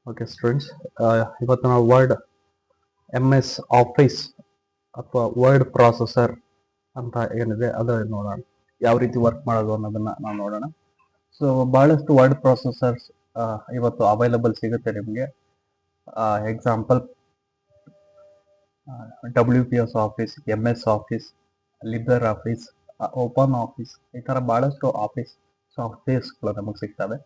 Okay students, ಇವತ್ತು ನಾವು word MS office ಅಥವಾ ವರ್ಡ್ ಪ್ರಾಸೆಸರ್ ಅಂತ ಏನಿದೆ ಅದನ್ನ ನೋಡೋಣ. ಯಾವ ರೀತಿ ವರ್ಕ್ ಮಾಡೋದು ಅನ್ನೋದನ್ನ ನಾವು ನೋಡೋಣ. ಸೊ ಬಹಳಷ್ಟು ವರ್ಡ್ ಪ್ರಾಸೆಸರ್ಸ್ ಇವತ್ತು ಅವೈಲಬಲ್ ಸಿಗುತ್ತೆ ನಿಮಗೆ. Example WPS office, MS office, LibreOffice, OpenOffice, ಈ ತರ ಬಹಳಷ್ಟು ಆಫೀಸ್ ಸಾಫ್ಟ್ವೇರ್ಸ್ಗಳು ನಮಗೆ ಸಿಗ್ತವೆ.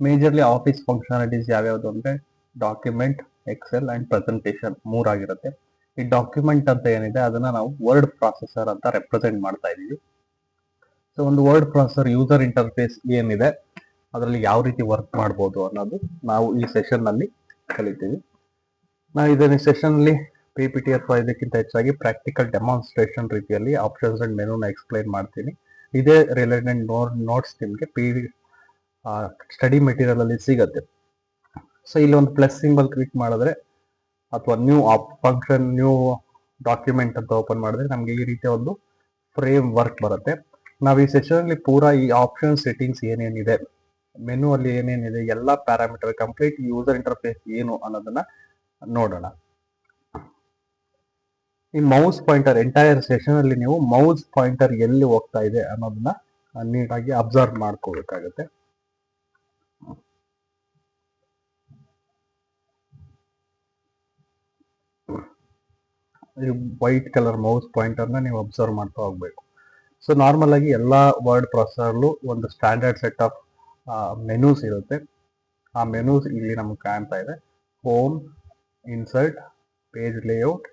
ಮೇಜರ್ಲಿ ಆಫೀಸ್ ಫಂಕ್ಷನಾಲಿಟೀಸ್ ಯಾವ್ಯಾವುದು ಅಂದ್ರೆ ಡಾಕ್ಯುಮೆಂಟ್, ಎಕ್ಸೆಲ್ ಅಂಡ್ ಪ್ರೆಸೆಂಟೇಷನ್ ಮೂರಾಗಿರುತ್ತೆ. ಈ ಡಾಕ್ಯುಮೆಂಟ್ ಅಂತ ಏನಿದೆ ಅದನ್ನ ನಾವು ವರ್ಡ್ ಪ್ರಾಸೆಸರ್ ಅಂತ ರೆಪ್ರೆಸೆಂಟ್ ಮಾಡ್ತಾ ಇದೀವಿ. ಸೊ ಒಂದು ವರ್ಡ್ ಪ್ರಾಸೆಸರ್ ಯೂಸರ್ ಇಂಟರ್ಫೇಸ್ ಏನಿದೆ ಅದರಲ್ಲಿ ಯಾವ ರೀತಿ ವರ್ಕ್ ಮಾಡ್ಬೋದು ಅನ್ನೋದು ನಾವು ಈ ಸೆಷನ್ ನಲ್ಲಿ ಕಲಿತೀವಿ. ನಾವು ಇದನ್ನ ಸೆಷನ್ ಅಲ್ಲಿ PPT ಅಥವಾ ಇದಕ್ಕಿಂತ ಹೆಚ್ಚಾಗಿ ಪ್ರಾಕ್ಟಿಕಲ್ ಡೆಮಾನ್ಸ್ಟ್ರೇಷನ್ ರೀತಿಯಲ್ಲಿ ಆಪ್ಷನ್ಸ್ ಅಂಡ್ ಮೆನುನ ಎಕ್ಸ್ಪ್ಲೈನ್ ಮಾಡ್ತೀನಿ. ಇದೇ ರಿಲೇಟೆಡ್ ನೋಟ್ಸ್ ನಿಮಗೆ ಸ್ಟಡಿ ಮೆಟೀರಿಯಲ್ ಅಲ್ಲಿ ಸಿಗತ್ತೆ. ಸೊ ಇಲ್ಲಿ ಒಂದು ಪ್ಲಸ್ ಸಿಂಬಲ್ ಕ್ಲಿಕ್ ಮಾಡಿದ್ರೆ ಅಥವಾ ನ್ಯೂ ಫಂಕ್ಷನ್, ನ್ಯೂ ಡಾಕ್ಯುಮೆಂಟ್ ಅಂತ ಓಪನ್ ಮಾಡಿದ್ರೆ ನಮಗೆ ಈ ರೀತಿಯ ಒಂದು ಫ್ರೇಮ್ ವರ್ಕ್ ಬರುತ್ತೆ. ನಾವು ಈ ಸೆಷನ್ ಅಲ್ಲಿ ಪೂರಾ ಈ ಆಪ್ಷನ್ ಸೆಟ್ಟಿಂಗ್ಸ್ ಏನೇನಿದೆ, ಮೆನು ಅಲ್ಲಿ ಏನೇನಿದೆ, ಎಲ್ಲ ಪ್ಯಾರಾಮೀಟರ್ ಕಂಪ್ಲೀಟ್ ಯೂಸರ್ ಇಂಟರ್ಫೇಸ್ ಏನು ಅನ್ನೋದನ್ನ ನೋಡೋಣ. ಈ ಮೌಸ್ ಪಾಯಿಂಟರ್ ಎಂಟೈರ್ ಸೆಷನ್ ಅಲ್ಲಿ ನೀವು ಮೌಸ್ ಪಾಯಿಂಟರ್ ಎಲ್ಲಿ ಹೋಗ್ತಾ ಇದೆ ಅನ್ನೋದನ್ನ ನೀಟಾಗಿ ಅಬ್ಸರ್ವ್ ಮಾಡ್ಕೋಬೇಕಾಗತ್ತೆ. ಈ ವೈಟ್ ಕಲರ್ ಮೌಸ್ ಪಾಯಿಂಟರ್ನ ನೀವು ಅಬ್ಸರ್ವ್ ಮಾಡ್ತಾ ಹೋಗ್ಬೇಕು. ಸೊ ನಾರ್ಮಲ್ ಆಗಿ ಎಲ್ಲಾ ವರ್ಡ್ ಪ್ರೊಸೆಸರ್ಲು ಒಂದು ಸ್ಟ್ಯಾಂಡರ್ಡ್ ಸೆಟ್ ಆಫ್ ಮೆನೂಸ್ ಇರುತ್ತೆ. ಆ ಮೆನೂಸ್ ಇಲ್ಲಿ ನಮ್ಗೆ ಕಾಣ್ತಾ ಇದೆ. Home, insert, page layout,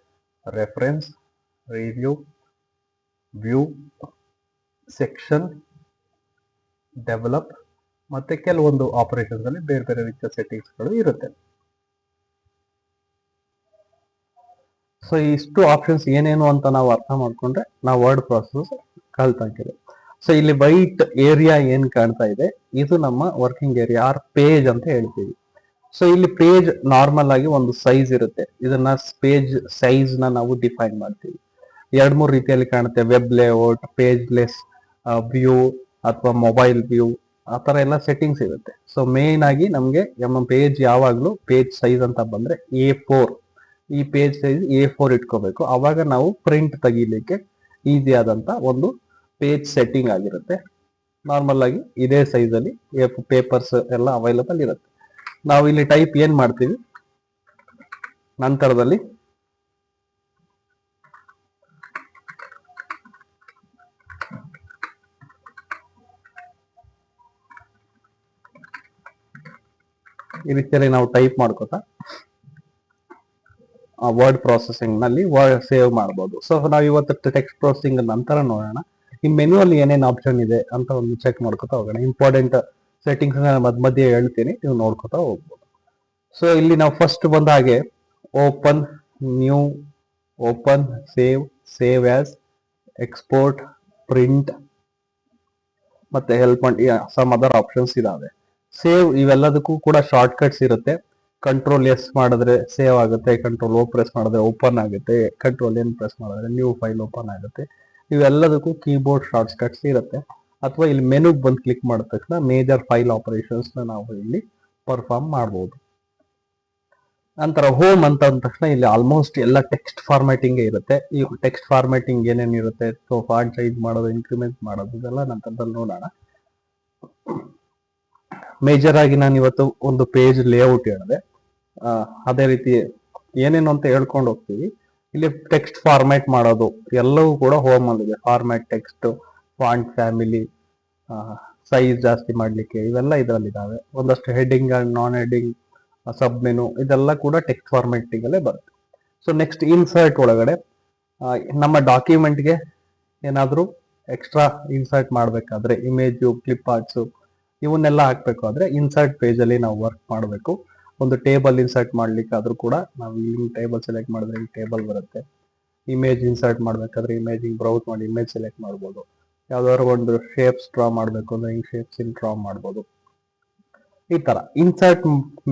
reference, review, view, section, develop ಮತ್ತೆ ಕೆಲವೊಂದು ಆಪರೇಷನ್ಸ್ ಅಲ್ಲಿ ಬೇರೆ ಬೇರೆ ರೀತಿಯ ಸೆಟ್ಟಿಂಗ್ಸ್ಗಳು ಇರುತ್ತೆ. ಸೊ ಇಷ್ಟು ಆಪ್ಷನ್ಸ್ ಏನೇನು ಅಂತ ನಾವು ಅರ್ಥ ಮಾಡ್ಕೊಂಡ್ರೆ ನಾವು ವರ್ಡ್ ಪ್ರಾಸೆಸ್ ಕಲ್ತಂಕಿದೆ. ಸೊ ಇಲ್ಲಿ ವೈಟ್ ಏರಿಯಾ ಏನ್ ಕಾಣ್ತಾ ಇದೆ ಇದು ನಮ್ಮ ವರ್ಕಿಂಗ್ ಏರಿಯಾ ಆರ್ ಪೇಜ್ ಅಂತ ಹೇಳ್ತೀವಿ. ಸೊ ಇಲ್ಲಿ ಪೇಜ್ ನಾರ್ಮಲ್ ಆಗಿ ಒಂದು ಸೈಜ್ ಇರುತ್ತೆ. ಇದನ್ನ ಪೇಜ್ ಸೈಜ್ ನ ನಾವು ಡಿಫೈನ್ ಮಾಡ್ತೀವಿ. ಎರಡ್ ಮೂರು ರೀತಿಯಲ್ಲಿ ಕಾಣುತ್ತೆ. Web layout, page less view ಅಥವಾ ಮೊಬೈಲ್ ವ್ಯೂ, ಆ ತರ ಎಲ್ಲ ಸೆಟ್ಟಿಂಗ್ಸ್ ಇರುತ್ತೆ. ಸೊ ಮೇನ್ ಆಗಿ ನಮ್ಗೆ ನಮ್ಮ ಪೇಜ್ ಯಾವಾಗ್ಲೂ ಪೇಜ್ ಸೈಜ್ ಅಂತ ಬಂದ್ರೆ A4, ಈ ಪೇಜ್ ಸೈಜ್ A4 ಇಟ್ಕೋಬೇಕು. ಅವಾಗ ನಾವು ಪ್ರಿಂಟ್ ತೆಗಿಲಿಕ್ಕೆ ಈಸಿ ಆದಂತ ಒಂದು ಪೇಜ್ ಸೆಟ್ಟಿಂಗ್ ಆಗಿರುತ್ತೆ. ನಾರ್ಮಲ್ ಆಗಿ ಇದೇ ಸೈಜ್ ಅಲ್ಲಿ ಪೇಪರ್ಸ್ ಎಲ್ಲ ಅವೈಲಬಲ್ ಇರುತ್ತೆ. ನಾವು ಇಲ್ಲಿ ಟೈಪ್ ಏನ್ ಮಾಡ್ತೀವಿ, ನಂತರದಲ್ಲಿ ಈ ರೀತಿಯಲ್ಲಿ ನಾವು ಟೈಪ್ ಮಾಡ್ಕೋತಾ ವರ್ಡ್ ಪ್ರೊಸೆಸಿಂಗ್ ನಲ್ಲಿ ವರ್ಡ್ ಸೇವ್ ಮಾಡಬಹುದು. ಸೊ ನಾವು ಇವತ್ತು ಟೆಕ್ಸ್ಟ್ ಪ್ರೊಸೆಸಿಂಗ್ ನಂತರ ನೋಡೋಣ. ಈ ಮೆನು ಅಲ್ಲಿ ಏನೇನು ಆಪ್ಷನ್ ಇದೆ ಅಂತ ಒಂದು ಚೆಕ್ ಮಾಡ್ಕೋತಾ ಹೋಗೋಣ. ಇಂಪಾರ್ಟೆಂಟ್ ಸೆಟ್ಟಿಂಗ್ಸ್ ಮಧ್ಯೆ ಹೇಳ್ತೀನಿ, ನೀವು ನೋಡ್ಕೋತಾ ಹೋಗ್ಬೋದು. ಸೊ ಇಲ್ಲಿ ನಾವು ಫಸ್ಟ್ ಬಂದ ಹಾಗೆ open, new, open, save, save as, export, print ಮತ್ತೆ help and some other options ಇದಾವೆ. ಸೇವ್ ಇವೆಲ್ಲದಕ್ಕೂ ಕೂಡ ಶಾರ್ಟ್ ಕಟ್ಸ್ ಇರುತ್ತೆ. ಕಂಟ್ರೋಲ್ ಎಸ್ ಮಾಡಿದ್ರೆ ಸೇವ್ ಆಗುತ್ತೆ, ಕಂಟ್ರೋಲ್ O ಪ್ರೆಸ್ ಮಾಡಿದ್ರೆ ಓಪನ್ ಆಗುತ್ತೆ, ಕಂಟ್ರೋಲ್ N ಪ್ರೆಸ್ ಮಾಡಿದ್ರೆ ನ್ಯೂ ಫೈಲ್ ಓಪನ್ ಆಗುತ್ತೆ. ಇವೆಲ್ಲದಕ್ಕೂ ಕೀಬೋರ್ಡ್ ಶಾರ್ಟ್ ಕಟ್ಸ್ ಇರುತ್ತೆ. ಅಥವಾ ಇಲ್ಲಿ ಮೆನುಗೆ ಬಂದು ಕ್ಲಿಕ್ ಮಾಡಿದ ತಕ್ಷಣ ಮೇಜರ್ ಫೈಲ್ ಆಪರೇಷನ್ಸ್ ನಾವು ಇಲ್ಲಿ ಪರ್ಫಾರ್ಮ್ ಮಾಡಬಹುದು. ನಂತರ ಹೋಮ್ ಅಂತ ಅಂದ ತಕ್ಷಣ ಇಲ್ಲಿ ಆಲ್ಮೋಸ್ಟ್ ಎಲ್ಲ ಟೆಕ್ಸ್ಟ್ ಫಾರ್ಮ್ಯಾಟಿಂಗ್ ಇರುತ್ತೆ. ಈ ಟೆಕ್ಸ್ಟ್ ಫಾರ್ಮ್ಯಾಟಿಂಗ್ ಏನೇನಿರುತ್ತೆ, ಸೊ ಫಾಂಟ್ ಸೈಜ್ ಮಾಡೋದು, ಇನ್ಕ್ರಿಮೆಂಟ್ ಮಾಡೋದು, ಇದೆಲ್ಲ ನಂತರದಲ್ಲಿ ನೋಡೋಣ. ಮೇಜರ್ ಆಗಿ ನಾನು ಇವತ್ತು ಒಂದು ಪೇಜ್ ಲೇಔಟ್ ಹೇಳಿದೆ. ಅದೇ ರೀತಿ ಏನೇನು ಅಂತ ಹೇಳ್ಕೊಂಡು ಹೋಗ್ತೀವಿ. ಇಲ್ಲಿ ಟೆಕ್ಸ್ಟ್ ಫಾರ್ಮ್ಯಾಟ್ ಮಾಡೋದು ಎಲ್ಲವೂ ಕೂಡ ಹೋಮ್ ಅಲ್ಲಿದೆ. Format text, font family, size ಜಾಸ್ತಿ ಮಾಡ್ಲಿಕ್ಕೆ ಇವೆಲ್ಲ ಇದರಲ್ಲಿದ್ದಾವೆ. ಒಂದಷ್ಟು heading and non heading, sub menu, ಇದೆಲ್ಲ ಕೂಡ ಟೆಕ್ಸ್ಟ್ ಫಾರ್ಮ್ಯಾಟಿಂಗ್ ಅಲ್ಲೇ ಬರುತ್ತೆ. ಸೊ ನೆಕ್ಸ್ಟ್ ಇನ್ಸರ್ಟ್ ಒಳಗಡೆ ನಮ್ಮ ಡಾಕ್ಯುಮೆಂಟ್ಗೆ ಏನಾದರೂ ಎಕ್ಸ್ಟ್ರಾ ಇನ್ಸರ್ಟ್ ಮಾಡಬೇಕಾದ್ರೆ ಇಮೇಜು, ಕ್ಲಿಪ್ ಆರ್ಟ್ಸು ಇವನ್ನೆಲ್ಲ ಹಾಕ್ಬೇಕು ಆದ್ರೆ ಇನ್ಸರ್ಟ್ ಪೇಜ್ ಅಲ್ಲಿ ನಾವು ವರ್ಕ್ ಮಾಡಬೇಕು. ಒಂದು ಟೇಬಲ್ ಇನ್ಸರ್ಟ್ ಮಾಡ್ಲಿಕ್ಕೆ ಆದ್ರೂ ಕೂಡ ನಾವು ಇಲ್ಲಿ ಟೇಬಲ್ ಸೆಲೆಕ್ಟ್ ಮಾಡಿದ್ರೆ ಈ ಟೇಬಲ್ ಬರುತ್ತೆ. ಇಮೇಜ್ ಇನ್ಸರ್ಟ್ ಮಾಡ್ಬೇಕಾದ್ರೆ ಇಮೇಜಿಂಗ್ ಬ್ರೌಸ್ ಮಾಡಿ ಇಮೇಜ್ ಸೆಲೆಕ್ಟ್ ಮಾಡ್ಬೋದು. ಯಾವ್ದಾದ್ರು ಒಂದು ಶೇಪ್ಸ್ ಡ್ರಾ ಮಾಡಬೇಕು ಅಂದ್ರೆ ಈ ಶೇಪ್ಸ್ ಇಲ್ಲಿ ಡ್ರಾ ಮಾಡ್ಬೋದು. ಈ ತರ ಇನ್ಸರ್ಟ್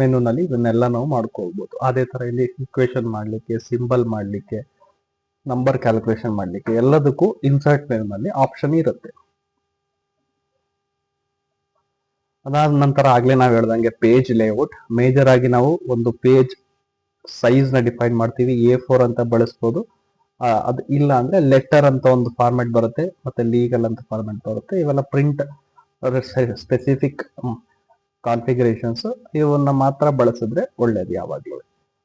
ಮೆನುನಲ್ಲಿ ಇದನ್ನೆಲ್ಲ ನಾವು ಮಾಡ್ಕೊಳ್ಬಹುದು. ಅದೇ ತರ ಇಲ್ಲಿ ಇಕ್ವೇಶನ್ ಮಾಡ್ಲಿಕ್ಕೆ, ಸಿಂಬಲ್ ಮಾಡ್ಲಿಕ್ಕೆ, ನಂಬರ್ ಕ್ಯಾಲ್ಕುಲೇಷನ್ ಮಾಡ್ಲಿಕ್ಕೆ ಎಲ್ಲದಕ್ಕೂ ಇನ್ಸರ್ಟ್ ಮೆನುನಲ್ಲಿ ಆಪ್ಷನ್ ಇರುತ್ತೆ. ಅದಾದ ನಂತರ ಆಗ್ಲೇ ನಾವು ಹೇಳ್ದಂಗೆ ಪೇಜ್ ಲೇಔಟ್. ಮೇಜರ್ ಆಗಿ ನಾವು ಒಂದು ಪೇಜ್ ಸೈಜ್ ನ ಡಿಫೈನ್ ಮಾಡ್ತೀವಿ. A4 ಅಂತ ಬಳಸ್ಬೋದು. ಅದು ಇಲ್ಲ ಅಂದ್ರೆ ಲೆಟರ್ ಅಂತ ಒಂದು ಫಾರ್ಮ್ಯಾಟ್ ಬರುತ್ತೆ, ಮತ್ತೆ ಲೀಗಲ್ ಅಂತ ಫಾರ್ಮ್ಯಾಟ್ ಬರುತ್ತೆ. ಇವೆಲ್ಲ ಪ್ರಿಂಟ್ ಸ್ಪೆಸಿಫಿಕ್ ಕಾನ್ಫಿಗರೇಷನ್ಸ್, ಇವನ್ನ ಮಾತ್ರ ಬಳಸಿದ್ರೆ ಒಳ್ಳೇದು ಯಾವಾಗ್ಲೂ.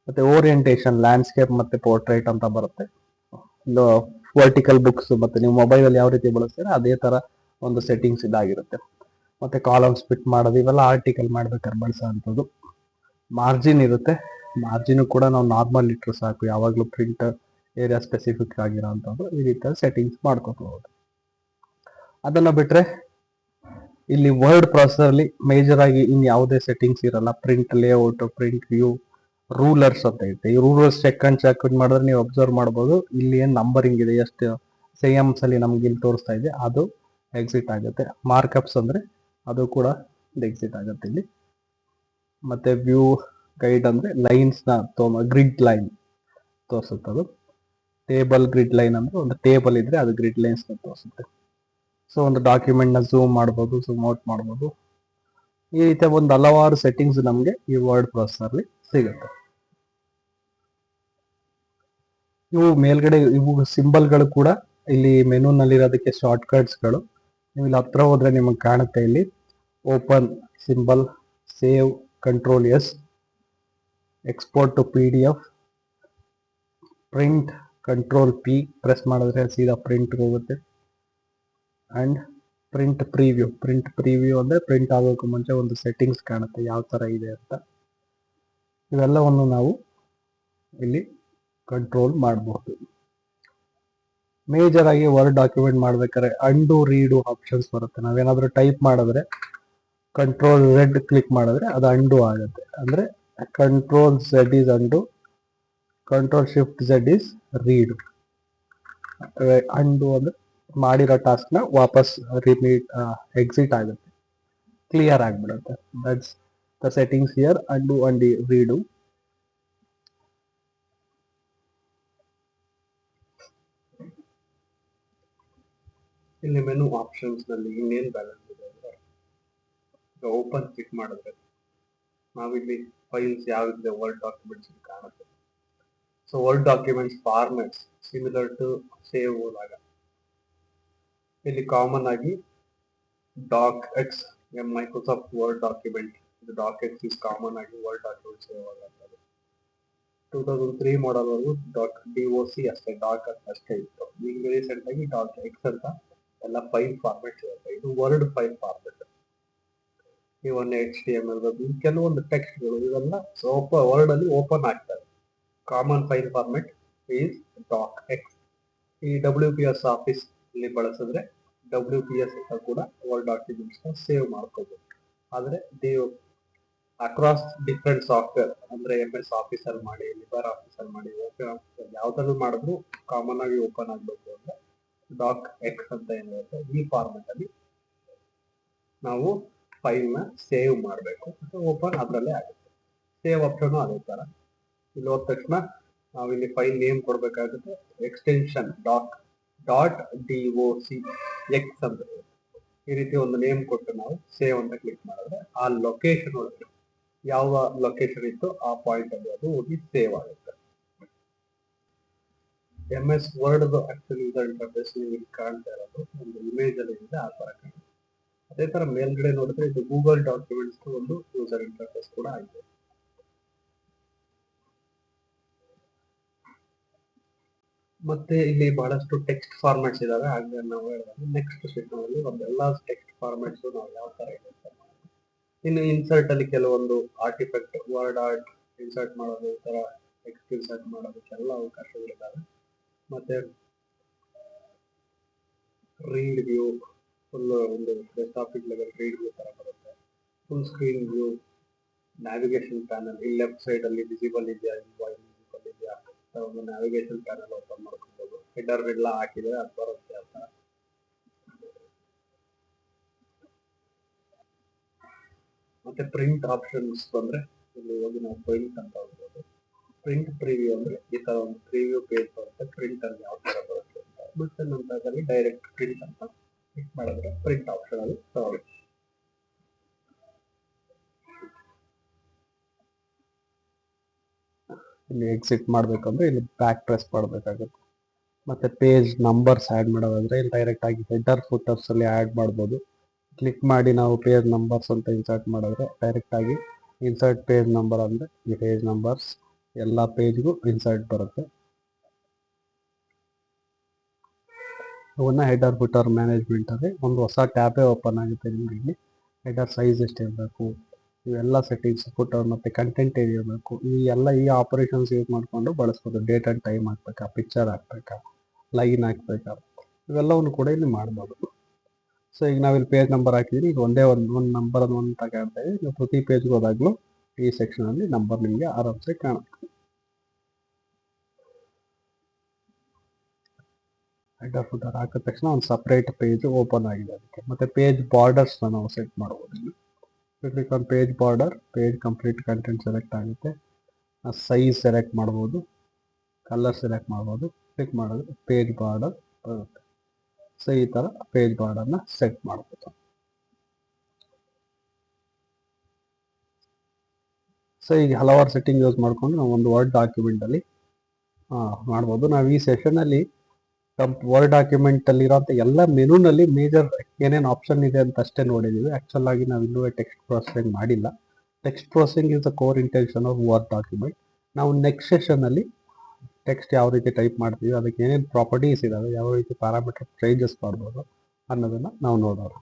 ಮತ್ತೆ ಓರಿಯಂಟೇಶನ್, ಲ್ಯಾಂಡ್ಸ್ಕೇಪ್ ಮತ್ತೆ ಪೋರ್ಟ್ರೇಟ್ ಅಂತ ಬರುತ್ತೆ. ವರ್ಟಿಕಲ್ ಬುಕ್ಸ್ ಮತ್ತೆ ನೀವು ಮೊಬೈಲ್ ಅಲ್ಲಿ ಯಾವ ರೀತಿ ಬಳಸ್ತೀರಾ ಅದೇ ತರ ಒಂದು ಸೆಟ್ಟಿಂಗ್ಸ್ ಇದಾಗಿರುತ್ತೆ. ಮತ್ತೆ ಕಾಲಮ್ ಸ್ಪಿಟ್ ಮಾಡೋದು, ಇವೆಲ್ಲ ಆರ್ಟಿಕಲ್ ಮಾಡ್ಬೇಕಾದ್ರೆ ಬಳಸೋಂಥದ್ದು. ಮಾರ್ಜಿನ್ ಇರುತ್ತೆ, ಮಾರ್ಜಿನ್ ಕೂಡ ನಾವು ನಾರ್ಮಲ್ ಇಟ್ಟರು ಸಾಕು, ಯಾವಾಗಲೂ ಪ್ರಿಂಟ್ ಏರಿಯಾ ಸ್ಪೆಸಿಫಿಕ್ ಆಗಿರೋಂಥದ್ದು. ಈ ರೀತಿಯ ಸೆಟ್ಟಿಂಗ್ಸ್ ಮಾಡ್ಕೋಬಹುದು. ಅದನ್ನ ಬಿಟ್ರೆ ಇಲ್ಲಿ ವರ್ಡ್ ಪ್ರೊಸೆಸರ್ ಅಲ್ಲಿ ಮೇಜರ್ ಆಗಿ ಇನ್ ಯಾವುದೇ ಸೆಟ್ಟಿಂಗ್ಸ್ ಇರಲ್ಲ. Print layout, print view, rulers ಅಂತ ಇರುತ್ತೆ. ಈ ರೂಲರ್ಸ್ ಚೆಕ್ ಅಂಡ್ ಮಾಡಿದ್ರೆ ನೀವು ಅಬ್ಸರ್ವ್ ಮಾಡಬಹುದು, ಇಲ್ಲಿ ಏನ್ ನಂಬರಿಂಗ್ ಇದೆ, ಎಷ್ಟು ಸೇಮ್ಸ್ ಅಲ್ಲಿ ನಮ್ಗೆ ಇಲ್ಲಿ ತೋರಿಸ್ತಾ ಇದೆ ಅದು ಎಕ್ಸಿಟ್ ಆಗುತ್ತೆ. ಮಾರ್ಕಪ್ಸ್ ಅಂದ್ರೆ ಅದು ಕೂಡ ಎಕ್ಸಿಟ್ ಆಗುತ್ತೆ ಇಲ್ಲಿ. ಮತ್ತೆ ವ್ಯೂ ಗೈಡ್ ಅಂದ್ರೆ ಲೈನ್ಸ್ ನ ಗ್ರಿಡ್ ಲೈನ್ ತೋರಿಸುತ್ತೆ. ಟೇಬಲ್ ಗ್ರಿಡ್ ಲೈನ್ ಅಂದ್ರೆ ಒಂದು ಟೇಬಲ್ ಇದ್ರೆ ಅದು ಗ್ರಿಡ್ ಲೈನ್ಸ್ ನ ತೋರಿಸುತ್ತೆ. ಸೊ ಒಂದು ಡಾಕ್ಯುಮೆಂಟ್ ನ ಝೂಮ್ ಮಾಡಬಹುದು, ಝೂಮ್ ಔಟ್ ಮಾಡಬಹುದು. ಈ ರೀತಿಯ ಒಂದು ಹಲವಾರು ಸೆಟ್ಟಿಂಗ್ಸ್ ನಮಗೆ ಈ ವರ್ಡ್ ಪ್ರೊಸೆಸರ್ ಅಲ್ಲಿ ಸಿಗುತ್ತೆ. ಇವು ಮೇಲ್ಗಡೆ ಇವು ಸಿಂಬಲ್ಗಳು ಕೂಡ ಇಲ್ಲಿ ಮೆನು ನಲ್ಲಿ ಇರೋದಕ್ಕೆ ಶಾರ್ಟ್ ಕಟ್ಸ್ ಗಳು. ನೀವು ಇಲ್ಲಿ ಹತ್ರ ಹೋದ್ರೆ ನಿಮಗೆ ಕಾಣುತ್ತೆ ಇಲ್ಲಿ open symbol, save control S, export to PDF, print control P press ಮಾಡಿದ್ರೆ ಸೀದಾ ಪ್ರಿಂಟ್ ಹೋಗುತ್ತೆ. ಅಂಡ್ ಪ್ರಿಂಟ್ ಪ್ರಿವ್ಯೂ ಅಂದ್ರೆ ಪ್ರಿಂಟ್ ಆಗೋಕೆ ಮುಂಚೆ ಒಂದು ಸೆಟ್ಟಿಂಗ್ಸ್ ಕಾಣುತ್ತೆ ಯಾವ ತರ ಇದೆ ಅಂತ. ಇವೆಲ್ಲವನ್ನು ನಾವು ಇಲ್ಲಿ ಕಂಟ್ರೋಲ್ ಮಾಡಬಹುದು. ಮೇಜರ್ ಆಗಿ ವರ್ಡ್ ಡಾಕ್ಯುಮೆಂಟ್ ಮಾಡ್ಬೇಕಾದ್ರೆ ಅಂಡು ರೀಡು ಆಪ್ಷನ್ಸ್ ಬರುತ್ತೆ. ನಾವೇನಾದ್ರೂ ಟೈಪ್ ಮಾಡಿದ್ರೆ ಕಂಟ್ರೋಲ್ Z ಕ್ಲಿಕ್ ಮಾಡಿದ್ರೆ ಅದು ಅಂಡು ಆಗುತ್ತೆ. ಅಂದ್ರೆ control Z is undo, control shift Z is redo. Undo ಅಂದ್ರೆ ಮಾಡಿರೋ ಟಾಸ್ಕ್ ನ ವಾಪಸ್ ಎಕ್ಸಿಟ್ ಆಗುತ್ತೆ, ಕ್ಲಿಯರ್ ಆಗಿಬಿಡುತ್ತೆ. That's the settings here, undo and redo. ಇಲ್ಲಿ ಮೆನು ಆಪ್ಷನ್ಸ್ ನಲ್ಲಿ ಇನ್ನೇನು ಬ್ಯಾಲೆನ್ಸ್ ಇದೆ ಅಂದ್ರೆ ಓಪನ್ ಕ್ಲಿಕ್ ಮಾಡಿದ್ರೆ ನಾವಿಲ್ಲಿ ಫೈಲ್ಸ್ ಯಾವಿದೆ ವರ್ಡ್ ಡಾಕ್ಯುಮೆಂಟ್ಸ್ ಕಾಣುತ್ತೆ. So Word documents formats similar to save ಹೋದಾಗ ಇಲ್ಲಿ ಕಾಮನ್ ಆಗಿ doc X Microsoft Word document, ಇದು ಡಾಕ್ ಎಕ್ಸ್ ಇಸ್ ಕಾಮನ್ ಆಗಿ ವರ್ಡ್ ಡಾಕ್ಯುಮೆಂಟ್ ಸೇವ್ ಆಗುತ್ತದೆ. 2003 ಮಾಡಲ್ ವರೆಗೂ DOC ಅಷ್ಟೇ, ಡಾಕ್ ಅಷ್ಟೇ ಇತ್ತು. ಈಗ ರೀಸೆಂಟ್ ಆಗಿ ಡಾಕ್ ಎಕ್ಸ್ ಅಂತ ಎಲ್ಲ ಫೈಲ್ ಫಾರ್ಮೆಟ್ ಇರುತ್ತೆ. ಇದು ವರ್ಡ್ ಫೈಲ್ ಫಾರ್ಮೆಟ್. ಇವನ್ನ HTML ಕೆಲವೊಂದು ಟೆಕ್ಸ್ಟ್ಗಳು ಇವೆಲ್ಲ ವರ್ಡ್ ಅಲ್ಲಿ ಓಪನ್ ಆಗ್ತವೆ. Common file format is doc X. ಈ WPS ಆಫೀಸ್ ಇಲ್ಲಿ ಬಳಸಿದ್ರೆ WPS ಅಂತ ಕೂಡ ವರ್ಡ್ ಡಾಕ್ಯುಮೆಂಟ್ಸ್ ಸೇವ್ ಮಾಡ್ಕೋಬಹುದು. ಆದ್ರೆ ನೀವು ಅಕ್ರಾಸ್ ಡಿಫ್ರೆಂಟ್ ಸಾಫ್ಟ್ವೇರ್ ಅಂದ್ರೆ MS ಆಫೀಸ್ ಅಲ್ಲಿ ಮಾಡಿ, ಲಿಬರ್ ಆಫೀಸ್ ಅಲ್ಲಿ ಮಾಡಿ, ಓಪನ್ ಆಫೀಸ್ ಯಾವ್ದ್ರಲ್ಲಿ ಮಾಡಿದ್ರು ಕಾಮನ್ ಆಗಿ ಓಪನ್ ಆಗ್ಬೇಕು ಅಂದ್ರೆ ಡಾಕ್ ಎಕ್ಸ್ ಅಂತ ಏನಿರುತ್ತೆ ಈ ಫಾರ್ಮೆಟ್ ಅಲ್ಲಿ ನಾವು ಫೈಲ್ ನ ಸೇವ್ ಮಾಡಬೇಕು. ಓಪನ್ ಅದರಲ್ಲೇ ಆಗುತ್ತೆ. ಸೇವ್ ಆಪ್ಷನ್ ಅದೇ ತರ. ಇಲ್ಲಿ ಹೋದ ತಕ್ಷಣ ನಾವು ಇಲ್ಲಿ ಫೈಲ್ ನೇಮ್ ಕೊಡ್ಬೇಕಾಗುತ್ತೆ. ಎಕ್ಸ್ಟೆನ್ಷನ್ ಡಾಕ್ .doc ಎಕ್ಸ್ ಅಂತ ಈ ರೀತಿ ಒಂದು ನೇಮ್ ಕೊಟ್ಟು ನಾವು ಸೇವ್ ಅಂತ ಕ್ಲಿಕ್ ಮಾಡಿದ್ರೆ ಆ ಲೊಕೇಶನ್ ಒಳಗೆ ಯಾವ ಲೊಕೇಶನ್ ಇತ್ತು ಆ ಪಾಯಿಂಟ್ ಅಲ್ಲಿ ಅದು ಹೋಗಿ ಸೇವ್ ಆಗುತ್ತೆ. MS word actually user interface ನೀವು ಕಾಣ್ತಾ ಇರೋದು ಒಂದು ಇಮೇಜ್ ಅಲ್ಲಿ ಇದೆ, ಆ ತರ ಕಾಣುತ್ತೆ. ಅದೇ ತರ ಮೇಲ್ಗಡೆ ನೋಡಿದ್ರೆ ಇದು ಗೂಗಲ್ ಡಾಕ್ಯುಮೆಂಟ್ಸ್ ಒಂದು ಯೂಸರ್ ಇಂಟರ್ಫೇಸ್ ಕೂಡ ಆಗಿದೆ. ಮತ್ತೆ ಇಲ್ಲಿ ಬಹಳಷ್ಟು ಟೆಕ್ಸ್ಟ್ ಫಾರ್ಮ್ಯಾಟ್ಸ್ ಇದಾವೆ. ಹಾಗೆ ನಾವು ಹೇಳಿದಾಗ ನೆಕ್ಸ್ಟ್ ಸೆಷನ್ ಒಂದು ಎಲ್ಲಾ ಟೆಕ್ಸ್ಟ್ ಫಾರ್ಮ್ಯಾಟ್ಸ್ ನಾವು ಯಾವ ತರ ಇದೆ. ಇನ್ನು ಇನ್ಸರ್ಟ್ ಅಲ್ಲಿ ಕೆಲವೊಂದು ಆರ್ಟಿಫೆಕ್ಟ್ ವರ್ಡ್ ಆರ್ಟ್ ಇನ್ಸರ್ಟ್ ಮಾಡೋದು, ಈ ತರ ಟೆಕ್ಸ್ಟ್ ಇನ್ಸರ್ಟ್ ಮಾಡೋದಕ್ಕೆಲ್ಲ ಅವಕಾಶಗಳಿದ್ದಾವೆ. ಮತ್ತೆ ರೀಡ್ ವ್ಯೂ ಫುಲ್ ಒಂದು ಡೆಸ್ಕ್ಟಾಪ್ ಲೆವೆಲ್ ರೀಡ್ ವ್ಯೂ ತರ ಬರುತ್ತೆ. Full screen view, navigation panel ಈ ಲೆಫ್ಟ್ ಸೈಡ್ ಅಲ್ಲಿ ವಿಸಿಬಲ್ ಇದೆಯಾ, ವಿಸಿಬಲ್ ಇದೆಯಾ ಒಂದು ನ್ಯಾವಿಗೇಷನ್ ಪ್ಯಾನಲ್ ಓಪನ್ ಮಾಡ್ಕೋಬಹುದು. ಹೆಡರ್ ಎಲ್ಲ ಹಾಕಿದ್ರೆ ಅದು ಬರುತ್ತೆ ಅಂತ. ಮತ್ತೆ ಪ್ರಿಂಟ್ ಆಪ್ಷನ್ಸ್ ಬಂದ್ರೆ ಇಲ್ಲಿ ಹೋಗಿ ನಾವು ಪ್ರಿಂಟ್ ಅಂತ ಹೋಗ್ಬೋದು. ಪ್ರಿಂಟ್ ಪ್ರಿವ್ಯೂ ಅಂದ್ರೆ ಈ ತರ ಒಂದು ಪ್ರಿವ್ಯೂ ಪೇಜ್ ಬರುತ್ತೆ, ಪ್ರಿಂಟ್ ಅಲ್ಲಿ ಯಾವ ತರ ಬರುತ್ತೆ ಅಂತ. ಮತ್ತೆ ನಂತರದಲ್ಲಿ ಡೈರೆಕ್ಟ್ ಪ್ರಿಂಟ್ ಅಂತ ಕ್ಲಿಕ್ ಮಾಡಿದ್ರೆ ಪ್ರಿಂಟ್ ಆಪ್ಷನ್ ಅಲ್ಲಿ ತಗೊಳ್ಳಿ. ಇಲ್ಲಿ ಎಕ್ಸಿಟ್ ಮಾಡಬೇಕಂದ್ರೆ ಇಲ್ಲಿ ಬ್ಯಾಕ್ ಪ್ರೆಸ್ ಮಾಡಬೇಕಾಗುತ್ತೆ. ಮತ್ತು ಪೇಜ್ ನಂಬರ್ಸ್ ಆ್ಯಡ್ ಮಾಡೋದಾದರೆ ಇಲ್ಲಿ ಡೈರೆಕ್ಟಾಗಿ ಹೆಡರ್ ಫುಟರ್ಸಲ್ಲಿ ಆ್ಯಡ್ ಮಾಡ್ಬೋದು. ಕ್ಲಿಕ್ ಮಾಡಿ ನಾವು ಪೇಜ್ ನಂಬರ್ಸ್ ಅಂತ ಇನ್ಸರ್ಟ್ ಮಾಡಿದ್ರೆ ಡೈರೆಕ್ಟಾಗಿ ಇನ್ಸರ್ಟ್ ಪೇಜ್ ನಂಬರ್ ಅಂದರೆ ಈ ಪೇಜ್ ನಂಬರ್ಸ್ ಎಲ್ಲ ಪೇಜ್ಗೂ ಇನ್ಸರ್ಟ್ ಬರುತ್ತೆ. ಅವನ್ನ ಹೆಡರ್ ಫುಟರ್ ಮ್ಯಾನೇಜ್ಮೆಂಟಲ್ಲಿ ಒಂದು ಹೊಸ ಟ್ಯಾಬೇ ಓಪನ್ ಆಗುತ್ತೆ ನಿಮಗೆ. ಇಲ್ಲಿ ಹೆಡರ್ ಸೈಜ್ ಎಷ್ಟು ಇರಬೇಕು, ಇವೆಲ್ಲ ಸೆಟ್ಟಿಂಗ್ಸ್, ಫುಟರ್ ಮತ್ತು ಕಂಟೆಂಟ್ ಇರಬೇಕು, ಈ ಆಪರೇಷನ್ಸ್ ಯೂಸ್ ಮಾಡಿಕೊಂಡು ಬಳಸ್ಬೋದು. ಡೇಟ್ ಆ್ಯಂಡ್ ಟೈಮ್ ಹಾಕ್ಬೇಕಾ, ಪಿಕ್ಚರ್ ಹಾಕ್ಬೇಕಾ, ಲೈನ್ ಹಾಕ್ಬೇಕಾ, ಇವೆಲ್ಲವನ್ನು ಕೂಡ ಇಲ್ಲಿ ಮಾಡ್ಬೋದು. ಸೊ ಈಗ ನಾವಿಲ್ಲಿ ಪೇಜ್ ನಂಬರ್ ಹಾಕಿದ್ರಿ, ಈಗ ಒಂದೇ ಒಂದು ನಂಬರ್ ಒಂದು ತಗೊಳ್ತಾ ಇದ್ದೀವಿ. ನೀವು ಪ್ರತಿ ಪೇಜ್ಗೆ ಹೋದಾಗಲೂ ಈ ಸೆಕ್ಷನಲ್ಲಿ ನಂಬರ್ ನಿಮಗೆ ಆರಾಮ್ಸೆ ಕಾಣುತ್ತೆ. ಹೆಡರ್ ಫುಟರ್ ಹಾಕಿದ ತಕ್ಷಣ ಒಂದು ಸಪ್ರೇಟ್ ಪೇಜ್ ಓಪನ್ ಆಗಿದೆ ಅದಕ್ಕೆ. ಮತ್ತು ಪೇಜ್ ಬಾರ್ಡರ್ಸ್ನ ನಾವು ಸೆಟ್ ಮಾಡ್ಬೋದು. ಇಲ್ಲಿ click on page border, page complete content select ಆಗುತ್ತೆ. ಸೈಜ್ ಸೆಲೆಕ್ಟ್ ಮಾಡ್ಬೋದು, ಕಲರ್ ಸೆಲೆಕ್ಟ್ ಮಾಡ್ಬೋದು. ಕ್ಲಿಕ್ ಮಾಡಿದ್ರೆ ಪೇಜ್ ಬಾರ್ಡರ್ ಬರುತ್ತೆ. ಸೊ ಈ ಥರ ಪೇಜ್ ಬಾರ್ಡರ್ನ ಸೆಟ್ ಮಾಡ್ಬೋದು. ಸೊ ಈಗ ಹಲವಾರು ಸೆಟ್ಟಿಂಗ್ ಯೂಸ್ ಮಾಡಿಕೊಂಡು ನಾವು ಒಂದು ವರ್ಡ್ ಡಾಕ್ಯುಮೆಂಟಲ್ಲಿ ಮಾಡ್ಬೋದು. ನಾವು ಈ ಸೆಷನಲ್ಲಿ ವರ್ಡ್ ಡಾಕ್ಯುಮೆಂಟಲ್ಲಿರೋಂಥ ಎಲ್ಲ ಮೆನುನಲ್ಲಿ ಮೇಜರ್ ಏನೇನು ಆಪ್ಷನ್ ಇದೆ ಅಂತ ಅಷ್ಟೇ ನೋಡಿದ್ದೀವಿ. ಆ್ಯಕ್ಚುಲ್ ಆಗಿ ನಾವು ಇನ್ನೂ ಟೆಕ್ಸ್ಟ್ ಪ್ರೊಸೆಸಿಂಗ್ ಮಾಡಿಲ್ಲ. Text processing is the core intention of word document. ನಾವು ನೆಕ್ಸ್ಟ್ ಸೆಷನಲ್ಲಿ ಟೆಕ್ಸ್ಟ್ ಯಾವ ರೀತಿ ಟೈಪ್ ಮಾಡ್ತೀವಿ, ಅದಕ್ಕೆ ಏನೇನು ಪ್ರಾಪರ್ಟೀಸ್ ಇದ್ದಾವೆ, ಯಾವ ರೀತಿ ಪ್ಯಾರಾಮೀಟರ್ ಚೇಂಜಸ್ ಮಾಡ್ಬೋದು ಅನ್ನೋದನ್ನು ನಾವು ನೋಡೋಣ.